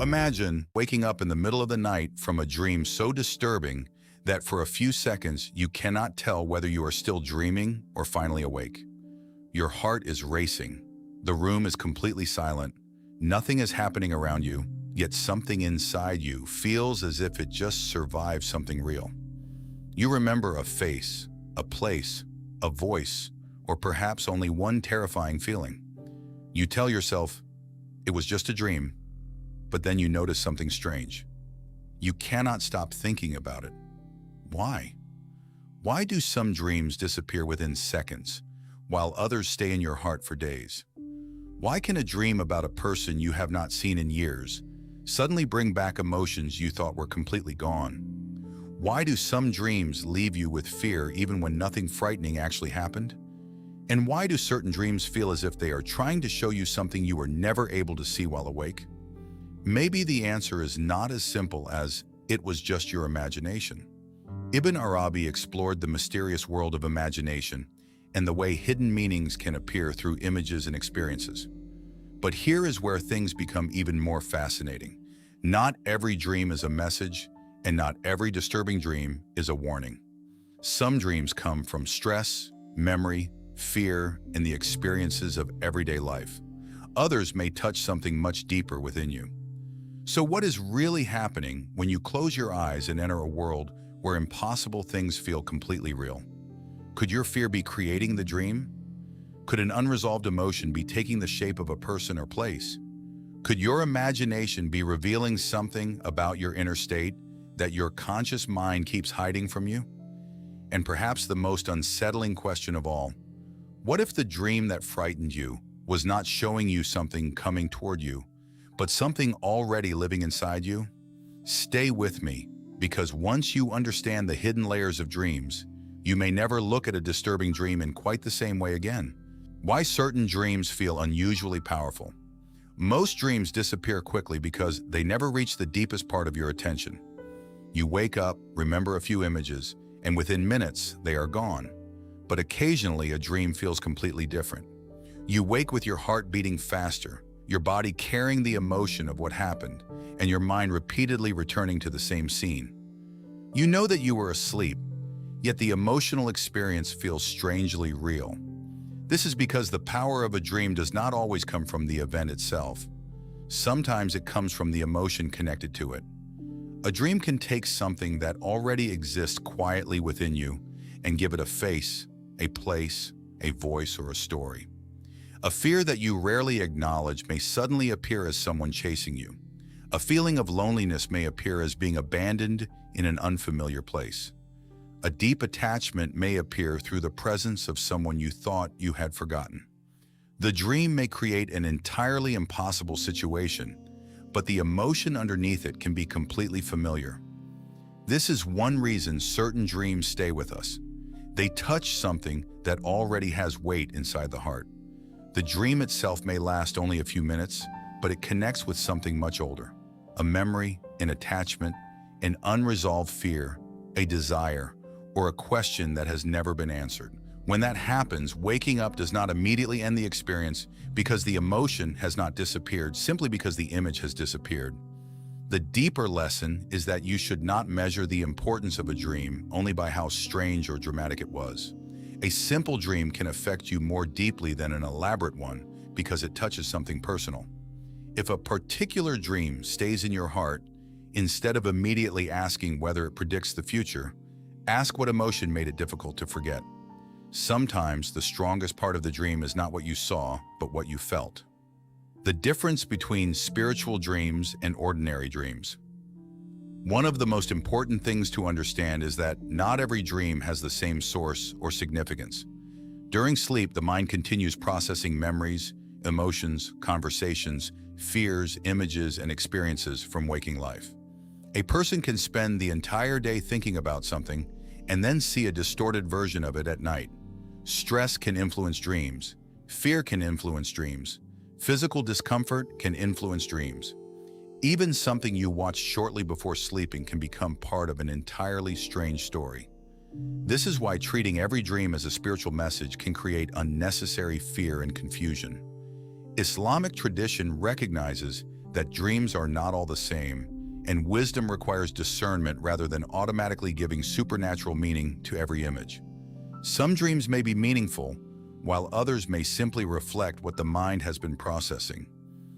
Imagine waking up in the middle of the night from a dream so disturbing that for a few seconds you cannot tell whether you are still dreaming or finally awake. Your heart is racing. The room is completely silent. Nothing is happening around you, yet something inside you feels as if it just survived something real. You remember a face, a place, a voice, or perhaps only one terrifying feeling. You tell yourself, it was just a dream, but then you notice something strange. You cannot stop thinking about it. Why? Why do some dreams disappear within seconds, while others stay in your heart for days? Why can a dream about a person you have not seen in years suddenly bring back emotions you thought were completely gone? Why do some dreams leave you with fear even when nothing frightening actually happened? And why do certain dreams feel as if they are trying to show you something you were never able to see while awake? Maybe the answer is not as simple as it was just your imagination. Ibn Arabi explored the mysterious world of imagination and the way hidden meanings can appear through images and experiences. But here is where things become even more fascinating. Not every dream is a message, and not every disturbing dream is a warning. Some dreams come from stress, memory, fear, and the experiences of everyday life. Others may touch something much deeper within you. So what is really happening when you close your eyes and enter a world where impossible things feel completely real? Could your fear be creating the dream? Could an unresolved emotion be taking the shape of a person or place? Could your imagination be revealing something about your inner state that your conscious mind keeps hiding from you? And perhaps the most unsettling question of all, what if the dream that frightened you was not showing you something coming toward you, but something already living inside you? Stay with me, because once you understand the hidden layers of dreams, you may never look at a disturbing dream in quite the same way again. Why certain dreams feel unusually powerful. Most dreams disappear quickly because they never reach the deepest part of your attention. You wake up, remember a few images, and within minutes, they are gone. But occasionally, a dream feels completely different. You wake with your heart beating faster, your body carrying the emotion of what happened, and your mind repeatedly returning to the same scene. You know that you were asleep, yet the emotional experience feels strangely real. This is because the power of a dream does not always come from the event itself. Sometimes it comes from the emotion connected to it. A dream can take something that already exists quietly within you and give it a face, a place, a voice, or a story. A fear that you rarely acknowledge may suddenly appear as someone chasing you. A feeling of loneliness may appear as being abandoned in an unfamiliar place. A deep attachment may appear through the presence of someone you thought you had forgotten. The dream may create an entirely impossible situation, but the emotion underneath it can be completely familiar. This is one reason certain dreams stay with us. They touch something that already has weight inside the heart. The dream itself may last only a few minutes, but it connects with something much older. A memory, an attachment, an unresolved fear, a desire, or a question that has never been answered. When that happens, waking up does not immediately end the experience because the emotion has not disappeared, simply because the image has disappeared. The deeper lesson is that you should not measure the importance of a dream only by how strange or dramatic it was. A simple dream can affect you more deeply than an elaborate one because it touches something personal. If a particular dream stays in your heart, instead of immediately asking whether it predicts the future, ask what emotion made it difficult to forget. Sometimes the strongest part of the dream is not what you saw, but what you felt. The difference between spiritual dreams and ordinary dreams. One of the most important things to understand is that not every dream has the same source or significance. During sleep, the mind continues processing memories, emotions, conversations, fears, images, and experiences from waking life. A person can spend the entire day thinking about something and then see a distorted version of it at night. Stress can influence dreams. Fear can influence dreams. Physical discomfort can influence dreams. Even something you watch shortly before sleeping can become part of an entirely strange story. This is why treating every dream as a spiritual message can create unnecessary fear and confusion. Islamic tradition recognizes that dreams are not all the same, and wisdom requires discernment rather than automatically giving supernatural meaning to every image. Some dreams may be meaningful, while others may simply reflect what the mind has been processing.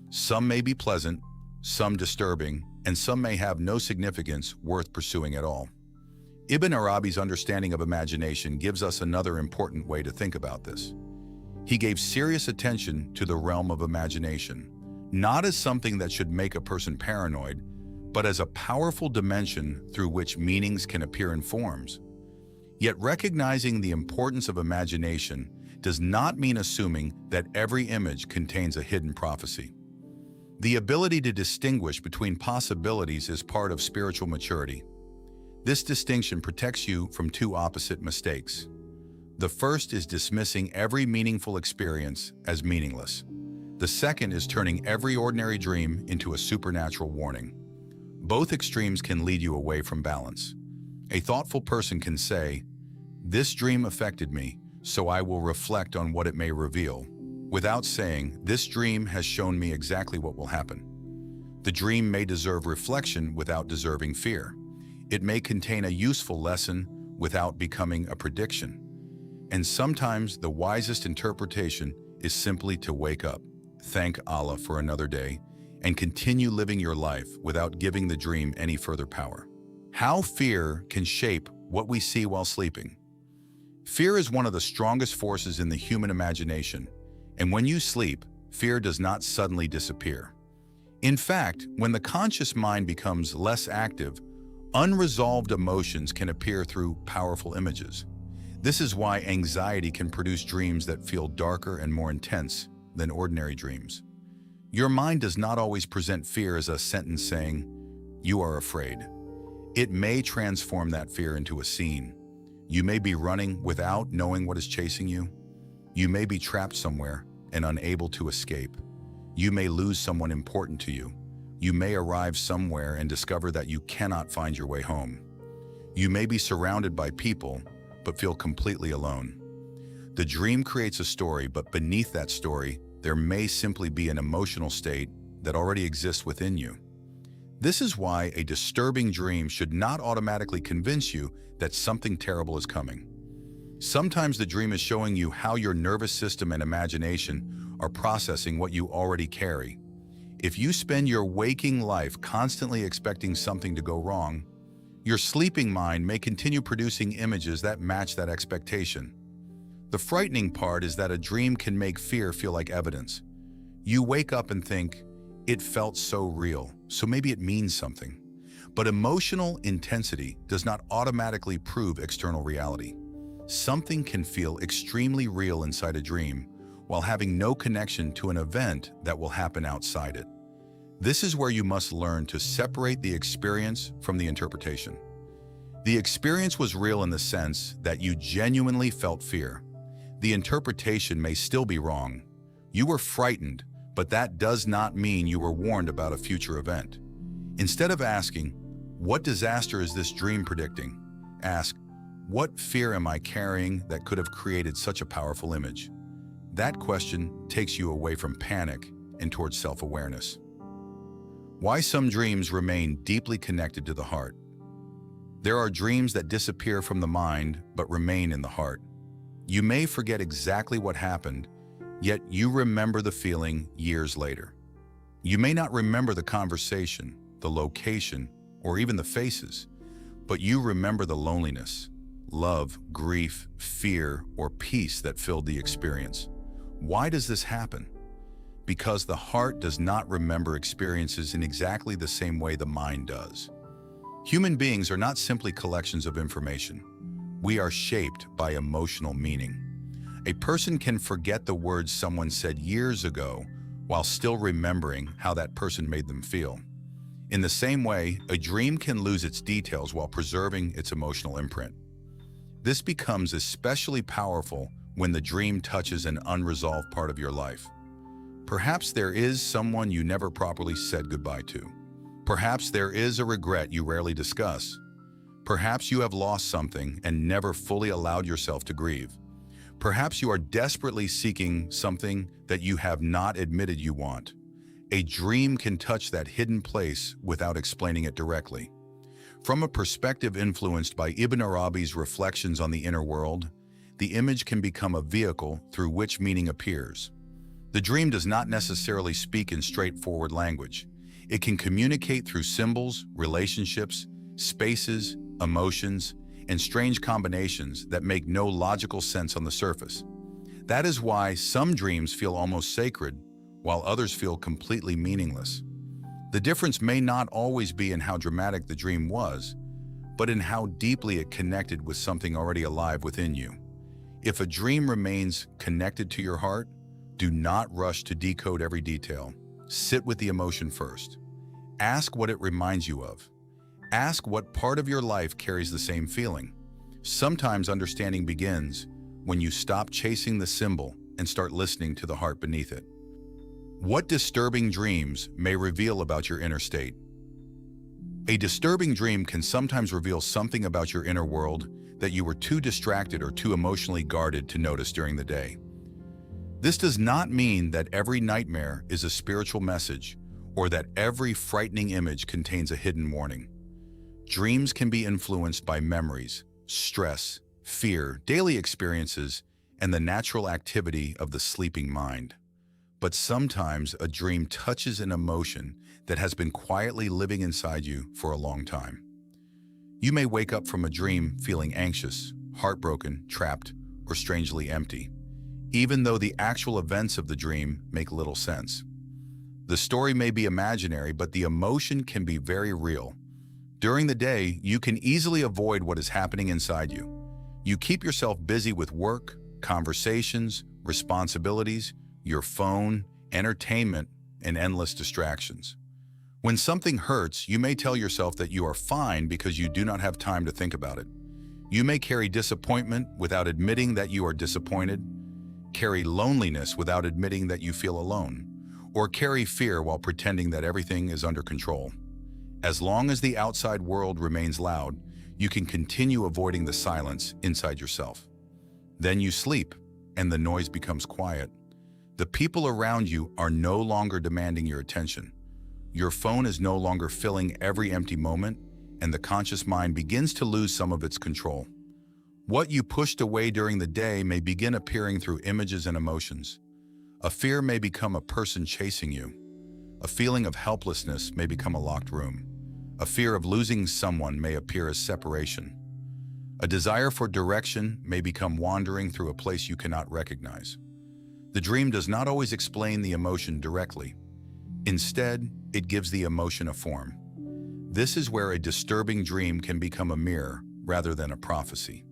Some may be pleasant, some disturbing, and some may have no significance worth pursuing at all. Ibn Arabi's understanding of imagination gives us another important way to think about this. He gave serious attention to the realm of imagination, not as something that should make a person paranoid, but as a powerful dimension through which meanings can appear in forms. Yet recognizing the importance of imagination does not mean assuming that every image contains a hidden prophecy. The ability to distinguish between possibilities is part of spiritual maturity. This distinction protects you from two opposite mistakes. The first is dismissing every meaningful experience as meaningless. The second is turning every ordinary dream into a supernatural warning. Both extremes can lead you away from balance. A thoughtful person can say, "This dream affected me, so I will reflect on what it may reveal," without saying, "This dream has shown me exactly what will happen." The dream may deserve reflection without deserving fear. It may contain a useful lesson without becoming a prediction. And sometimes the wisest interpretation is simply to wake up, thank Allah for another day, and continue living your life without giving the dream any further power. How fear can shape what we see while sleeping. Fear is one of the strongest forces in the human imagination, and when you sleep, fear does not suddenly disappear. In fact, when the conscious mind becomes less active, unresolved emotions can appear through powerful images. This is why anxiety can produce dreams that feel darker and more intense than ordinary dreams. Your mind does not always present fear as a sentence saying, "You are afraid." It may transform that fear into a scene. You may be running without knowing what is chasing you. You may be trapped somewhere and unable to escape. You may lose someone important to you. You may arrive somewhere and discover that you cannot find your way home. You may be surrounded by people, but feel completely alone. The dream creates a story, but beneath that story, there may simply be an emotional state that already exists within you. This is why a disturbing dream should not automatically convince you that something terrible is coming. Sometimes the dream is showing you how your nervous system and imagination are processing what you already carry. If you spend your waking life constantly expecting something to go wrong, your sleeping mind may continue producing images that match that expectation. The frightening part is that a dream can make fear feel like evidence. You wake up and think, "It felt so real, so maybe it means something." But emotional intensity does not automatically prove external reality. Something can feel extremely real inside a dream while having no connection to an event that will happen outside it. This is where you must learn to separate the experience from the interpretation. The experience was real in the sense that you genuinely felt fear. The interpretation may still be wrong. You were frightened, but that does not mean you were warned about a future event. Instead of asking, "What disaster is this dream predicting?" ask, "What fear am I carrying that could have created such a powerful image?" That question takes you away from panic and towards self-awareness. Why some dreams remain deeply connected to the heart. There are dreams that disappear from the mind but remain in the heart. You may forget exactly what happened, yet you remember the feeling years later. You may not remember the conversation, the location, or even the faces, but you remember the loneliness, love, grief, fear, or peace that filled the experience. Why does this happen? Because the heart does not remember experiences in exactly the same way the mind does. Human beings are not simply collections of information. We are shaped by emotional meaning. A person can forget the words someone said years ago while still remembering how that person made them feel. In the same way, a dream can lose its details while preserving its emotional imprint. This becomes especially powerful when the dream touches an unresolved part of your life. Perhaps there is someone you never properly said goodbye to. Perhaps there is a regret you rarely discuss. Perhaps you have lost something and never fully allowed yourself to grieve. Perhaps you are desperately seeking something that you have not admitted you want. A dream can touch that hidden place without explaining it directly. From a perspective influenced by Ibn Arabi's reflections on the inner world, the image can become a vehicle through which meaning appears. The dream does not necessarily speak in straightforward language. It can communicate through symbols, relationships, spaces, emotions, and strange combinations that make no logical sense on the surface. That is why some dreams feel almost sacred, while others feel completely meaningless. The difference may not always be in how dramatic the dream was, but in how deeply it connected with something already alive within you. If a dream remains connected to your heart, do not rush to decode every detail. Sit with the emotion first. Ask what it reminds you of. Ask what part of your life carries the same feeling. Sometimes understanding begins when you stop chasing the symbol and start listening to the heart beneath it. What disturbing dreams may reveal about your inner state? A disturbing dream can sometimes reveal something about your inner world that you were too distracted or too emotionally guarded to notice during the day. This does not mean that every nightmare is a spiritual message or that every frightening image contains a hidden warning. Dreams can be influenced by memories, stress, fear, daily experiences, and the natural activity of the sleeping mind. But sometimes a dream touches an emotion that has been quietly living inside you for a long time. You may wake up from a dream feeling anxious, heartbroken, trapped, or strangely empty, even though the actual events of the dream make little sense. The story may be imaginary, but the emotion can be very real. During the day, you can easily avoid what is happening inside you. You keep yourself busy with work, conversations, responsibilities, your phone, entertainment, and endless distractions. When something hurts, you may tell yourself that you are fine because you do not have time to think about it. You may carry disappointment without admitting that you are disappointed, carry loneliness without admitting that you feel alone, or carry fear while pretending that everything is under control. As long as the outside world remains loud, you can continue avoiding the silence inside yourself. Then you sleep, and the noise becomes quiet. The people around you are no longer demanding your attention. Your phone is no longer filling every empty moment, and the conscious mind begins to lose some of its control. What you pushed away during the day may begin appearing through images and emotions. A fear may become a person chasing you. A feeling of helplessness may become a locked room. A fear of losing someone may appear as separation. A desire for direction may become wandering through a place you cannot recognize. The dream does not always explain the emotion directly. Instead, it gives the emotion a form. This is where a disturbing dream can become a mirror rather than a prophecy.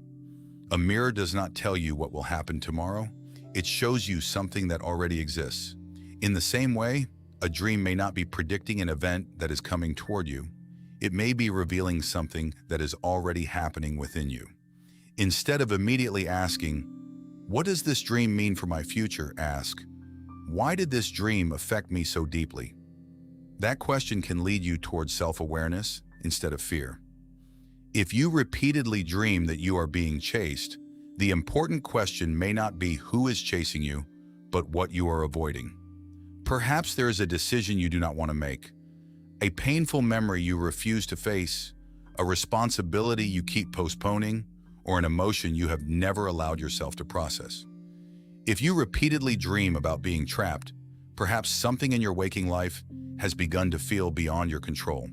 A mirror does not tell you what will happen tomorrow. It shows you something that already exists. In the same way, a dream may not be predicting an event that is coming toward you. It may be revealing something that is already happening within you. Instead of immediately asking, "What does this dream mean for my future?" ask, "Why did this dream affect me so deeply?" That question can lead you towards self-awareness instead of fear. If you repeatedly dream that you are being chased, the important question may not be who is chasing you, but what you are avoiding. Perhaps there is a decision you do not want to make, a painful memory you refuse to face, a responsibility you keep postponing, or an emotion you have never allowed yourself to process. If you repeatedly dream about being trapped, perhaps something in your waking life has begun to feel beyond your control.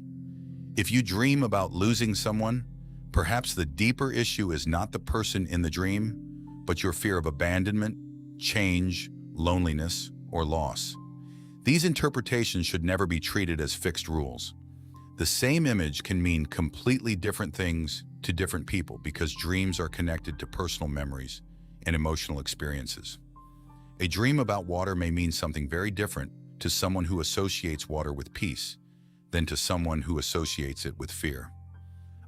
If you dream about losing someone, perhaps the deeper issue is not the person in the dream, but your fear of abandonment, change, loneliness, or loss. These interpretations should never be treated as fixed rules. The same image can mean completely different things to different people because dreams are connected to personal memories and emotional experiences. A dream about water may mean something very different to someone who associates water with peace than to someone who associates it with fear.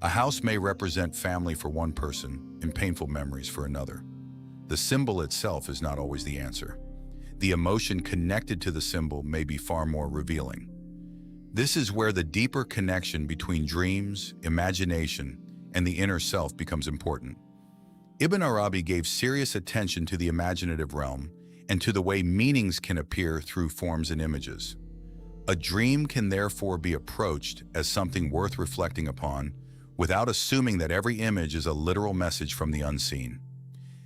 A house may represent family for one person and painful memories for another. The symbol itself is not always the answer. The emotion connected to the symbol may be far more revealing. This is where the deeper connection between dreams, imagination, and the inner self becomes important. Ibn Arabi gave serious attention to the imaginative realm and to the way meanings can appear through forms and images. A dream can therefore be approached as something worth reflecting upon without assuming that every image is a literal message from the unseen.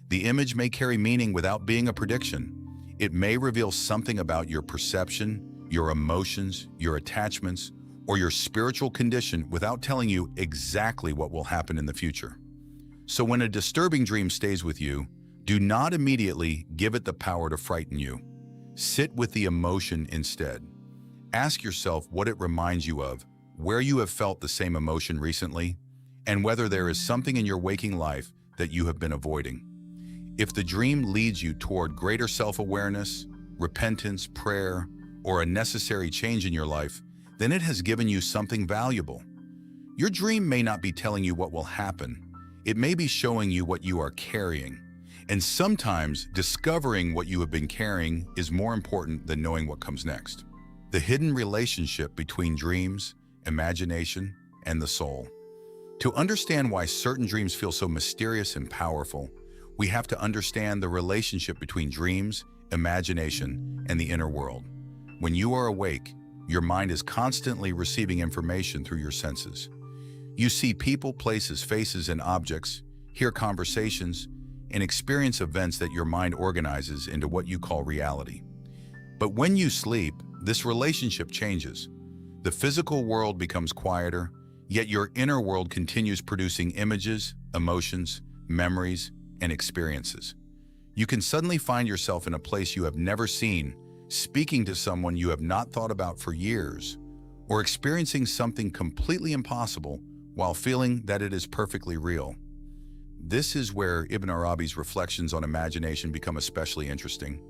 The image may carry meaning without being a prediction. It may reveal something about your perception, your emotions, your attachments, or your spiritual condition without telling you exactly what will happen in the future. So when a disturbing dream stays with you, do not immediately give it the power to frighten you. Sit with the emotion instead. Ask yourself what it reminds you of, where you have felt the same emotion recently, and whether there is something in your waking life that you have been avoiding. If the dream leads you toward greater self-awareness, repentance, prayer, or a necessary change in your life, then it has given you something valuable. Your dream may not be telling you what will happen. It may be showing you what you are carrying. And sometimes discovering what you have been carrying is more important than knowing what comes next. The hidden relationship between dreams, imagination, and the soul. To understand why certain dreams feel so mysterious and powerful, we have to understand the relationship between dreams, imagination, and the inner world. When you are awake, your mind is constantly receiving information through your senses. You see people, places, faces, and objects, hear conversations, and experience events that your mind organizes into what you call reality. But when you sleep, this relationship changes. The physical world becomes quieter, yet your inner world continues producing images, emotions, memories, and experiences. You can suddenly find yourself in a place you have never seen, speaking to someone you have not thought about for years, or experiencing something completely impossible while feeling that it is perfectly real. This is where Ibn Arabi's reflections on imagination become especially interesting.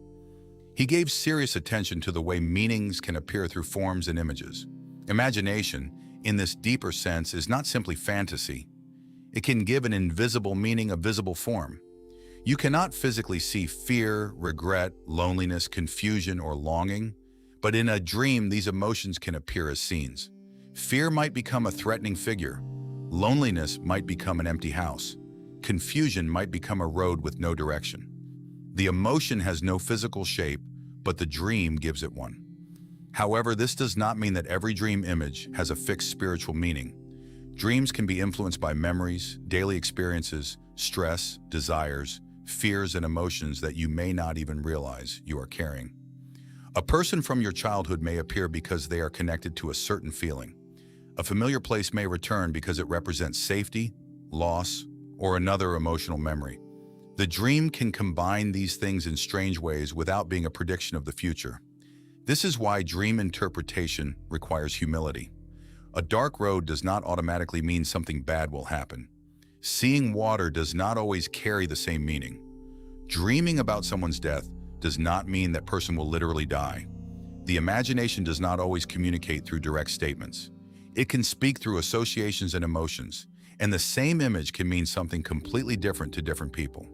He gave serious attention to the way meanings can appear through forms and images. Imagination, in this deeper sense, is not simply fantasy. It can give an invisible meaning a visible form. You cannot physically see fear, regret, loneliness, confusion, or longing, but in a dream, these emotions can appear as scenes. Fear might become a threatening figure. Loneliness might become an empty house. Confusion might become a road with no direction. The emotion has no physical shape, but the dream gives it one. However, this does not mean that every dream image has a fixed spiritual meaning. Dreams can be influenced by memories, daily experiences, stress, desires, fears, and emotions that you may not even realize you are carrying. A person from your childhood may appear because they are connected to a certain feeling. A familiar place may return because it represents safety, loss, or another emotional memory. The dream can combine these things in strange ways without being a prediction of the future. This is why dream interpretation requires humility. A dark road does not automatically mean something bad will happen. Seeing water does not always carry the same meaning. Dreaming about someone's death does not mean that person will literally die. The imagination does not always communicate through direct statements. It can speak through associations and emotions, and the same image can mean something completely different to different people.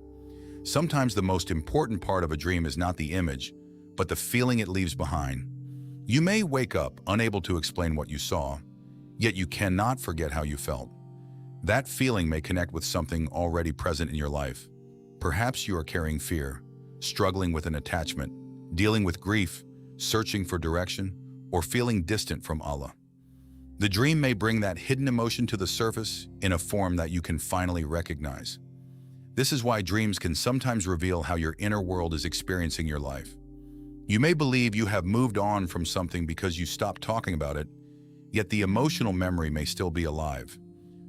Sometimes the most important part of a dream is not the image, but the feeling it leaves behind. You may wake up unable to explain what you saw, yet you cannot forget how you felt. That feeling may connect with something already present in your life. Perhaps you are carrying fear, struggling with an attachment, dealing with grief, searching for direction, or feeling distant from Allah. The dream may bring that hidden emotion to the surface in a form that you can finally recognize. This is why dreams can sometimes reveal how your inner world is experiencing your life. You may believe you have moved on from something because you stopped talking about it, yet the emotional memory may still be alive.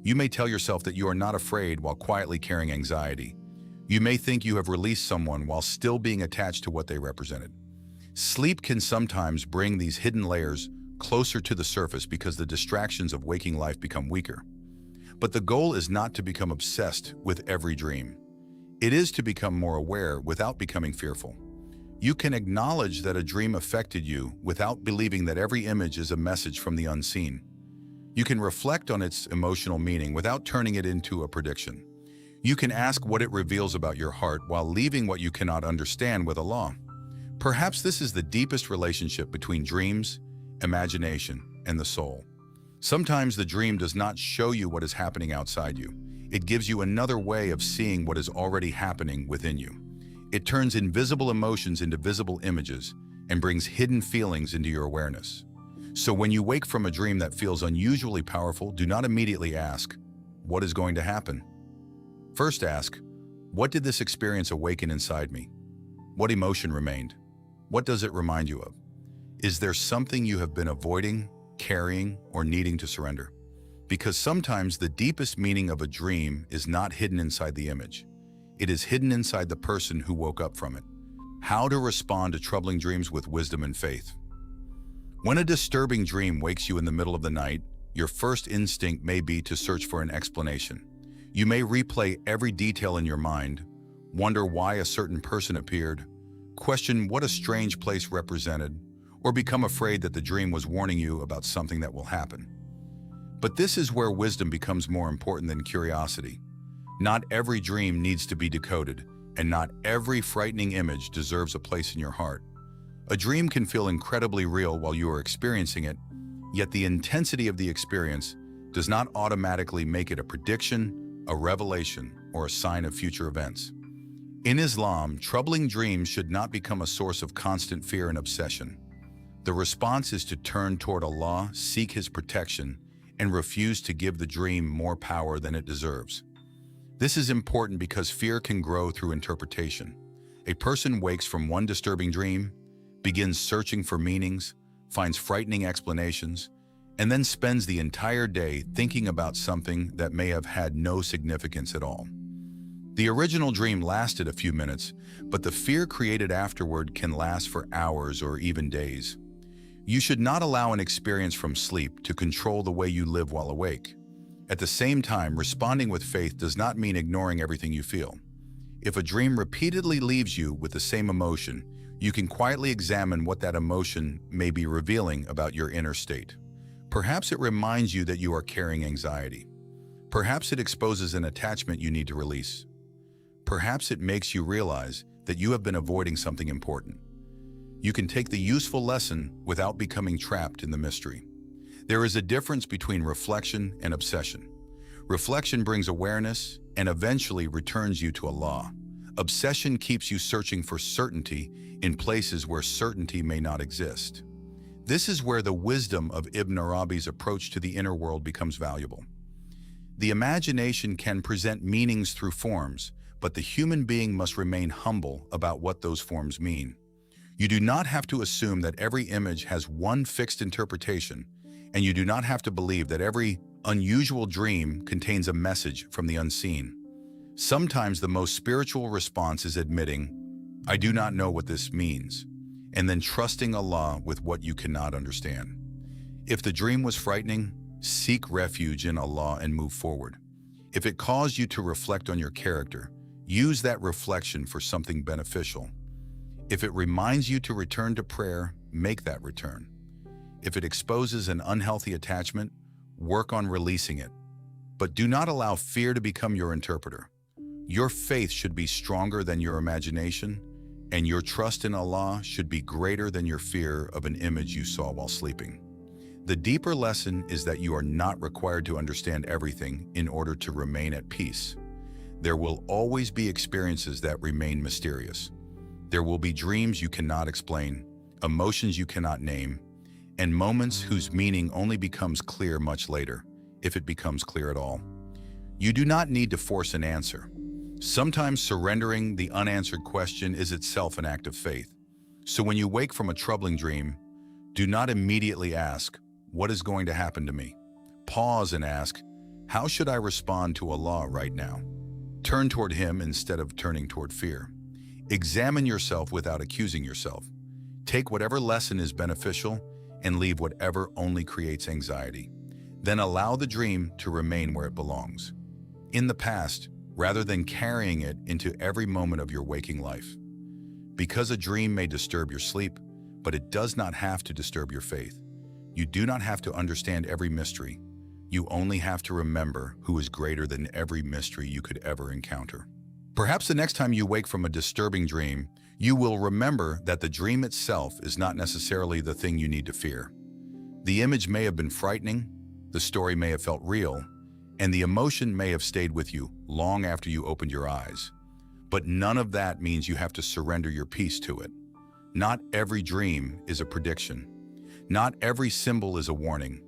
You may tell yourself that you are not afraid while quietly carrying anxiety. You may think you have released someone while still being attached to what they represented. Sleep can sometimes bring these hidden layers closer to the surface because the distractions of waking life become weaker. But the goal is not to become obsessed with every dream. It is to become more aware without becoming fearful. You can acknowledge that a dream affected you without believing that every image is a message from the unseen. You can reflect on its emotional meaning without turning it into a prediction. You can ask what it reveals about your heart while leaving what you cannot understand with Allah. Perhaps this is the deepest relationship between dreams, imagination, and the soul. Sometimes the dream does not show you what is happening outside you. It gives you another way of seeing what is already happening within you. It turns invisible emotions into visible images and brings hidden feelings into your awareness. So when you wake from a dream that feels unusually powerful, do not immediately ask, "What is going to happen?" First ask, "What did this experience awaken inside me? What emotion remained? What does it remind you of? Is there something you have been avoiding, carrying, or needing to surrender?" Because sometimes the deepest meaning of a dream is not hidden inside the image. It is hidden inside the person who woke up from it. How to respond to troubling dreams with wisdom and faith. When a disturbing dream wakes you in the middle of the night, your first instinct may be to search for an explanation. You may replay every detail in your mind, wonder why a certain person appeared, question what a strange place represented, or become afraid that the dream was warning you about something that will happen. But this is where wisdom becomes more important than curiosity. Not every dream needs to be decoded, and not every frightening image deserves a place in your heart. A dream can feel incredibly real while you are experiencing it, yet the intensity of the experience does not automatically make it a prediction, a revelation, or a sign of future events. In Islam, troubling dreams should not become a source of constant fear and obsession. The response is to turn toward Allah, seek His protection, and refuse to give the dream more power than it deserves. This is important because fear can grow through interpretation. A person wakes from one disturbing dream, begins searching for meanings, finds frightening explanations, and then spends the entire day thinking about something that may have had no significance at all. The original dream lasted a few minutes, but the fear created afterward can last for hours or even days. You should not allow an experience from sleep to control the way you live while awake. At the same time, responding with faith does not mean ignoring everything you feel. If a dream repeatedly leaves you with the same emotion, you can quietly examine what that emotion may be revealing about your inner state. Perhaps it reminds you that you are carrying anxiety. Perhaps it exposes an attachment you need to release. Perhaps it makes you realize that you have been avoiding something important. You can take the useful lesson without becoming trapped in the mystery. There is a difference between reflection and obsession. Reflection brings awareness and eventually returns you to Allah. Obsession keeps you searching for certainty in places where certainty may not exist. This is where the wisdom of Ibn Arabi's approach to the inner world becomes valuable. The imagination can present meanings through forms, but the human being must remain humble about what those forms mean. You do not have to assume that every image has one fixed interpretation, and you do not have to believe that every unusual dream contains a message from the unseen. Sometimes the most spiritual response is admitting, "I do not know what this means," and then trusting Allah with what you cannot understand. If the dream was frightening, seek refuge in Allah and move forward. If it caused you to reflect on your character, use that reflection for something beneficial. If it reminds you to return to prayer, make that return. If it exposes an unhealthy attachment, work on releasing it. But do not allow fear to become your interpreter. Your faith should be stronger than your imagination, and your trust in Allah should be greater than your fear of an image you saw while sleeping. The deeper lesson is that you are not required to understand everything in order to remain at peace. There will always be experiences that remain mysterious. There will be dreams you cannot explain, emotions you cannot name, and moments whose meaning only becomes clear much later, if it becomes clear at all. You do not need to force an answer. Sometimes surrendering the unanswered question is itself an act of faith. So when you wake from a troubling dream, do not immediately ask, "What is going to happen to me?" Pause and ask, "How should I respond to Allah right now?" Turn toward Him instead of turning toward fear. Examine yourself without accusing yourself. Take whatever lesson is beneficial and leave whatever only creates anxiety. Then allow the dream to remain where it belongs, in the past, rather than carrying it into every moment of your waking life. Because a dream may disturb your sleep, but it does not have to disturb your faith. You do not have to understand every mystery. You only have to remember who is greater than every mystery you could ever encounter. Perhaps the next time you wake from a disturbing dream, you will remember that the dream itself is not necessarily the thing you need to fear. The image may have been frightening, the story may have felt real, and the emotion may have stayed with you long after you opened your eyes. But none of that means you have to surrender your peace to it. Not every dream is a prediction. Not every symbol is a warning,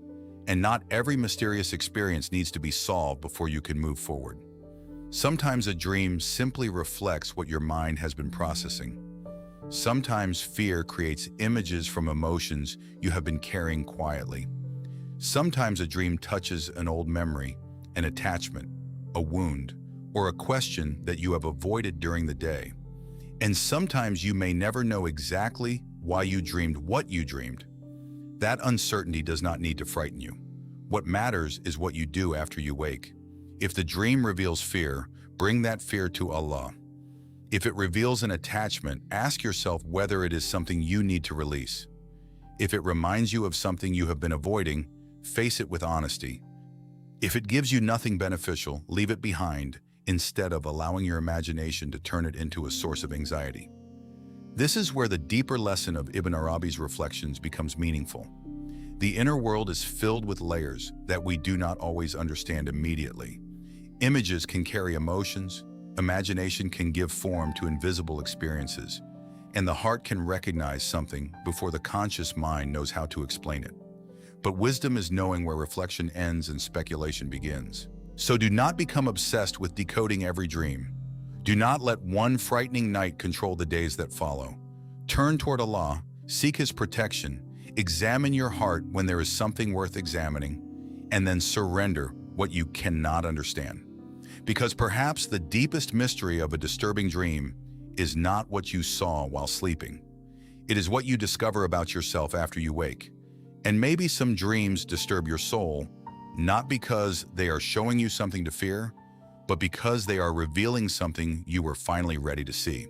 and not every mysterious experience needs to be solved before you can move forward. Sometimes a dream simply reflects what your mind has been processing. Sometimes fear creates images from emotions you have been carrying quietly. Sometimes a dream touches an old memory, an attachment, a wound, or a question that you have avoided during the day. And sometimes you may never know exactly why you dreamed what you dreamed. That uncertainty does not need to frighten you. What matters is what you do after you wake. If the dream reveals fear, bring that fear to Allah. If it reveals an attachment, ask yourself whether it is something you need to release. If it reminds you of something you have been avoiding, face it with honesty. If it gives you nothing beneficial, leave it behind instead of allowing your imagination to turn it into a source of anxiety. This is where the deeper lesson of Ibn Arabi's reflections becomes meaningful. The inner world is filled with layers that we do not always understand immediately. Images can carry emotions, imagination can give form to invisible experiences, and the heart can recognize something before the conscious mind knows how to explain it. But wisdom is knowing where reflection ends and speculation begins. So do not become obsessed with decoding every dream. Do not let one frightening night control the days that follow. Turn toward Allah, seek His protection, examine your heart when there is something worth examining, and then surrender what you cannot understand. Because perhaps the deepest mystery of a disturbing dream is not what you saw while sleeping. It is what you discover about yourself after you wake. And maybe some dreams disturb your soul, not because they are showing you something to fear, but because they are revealing something you were finally ready to see.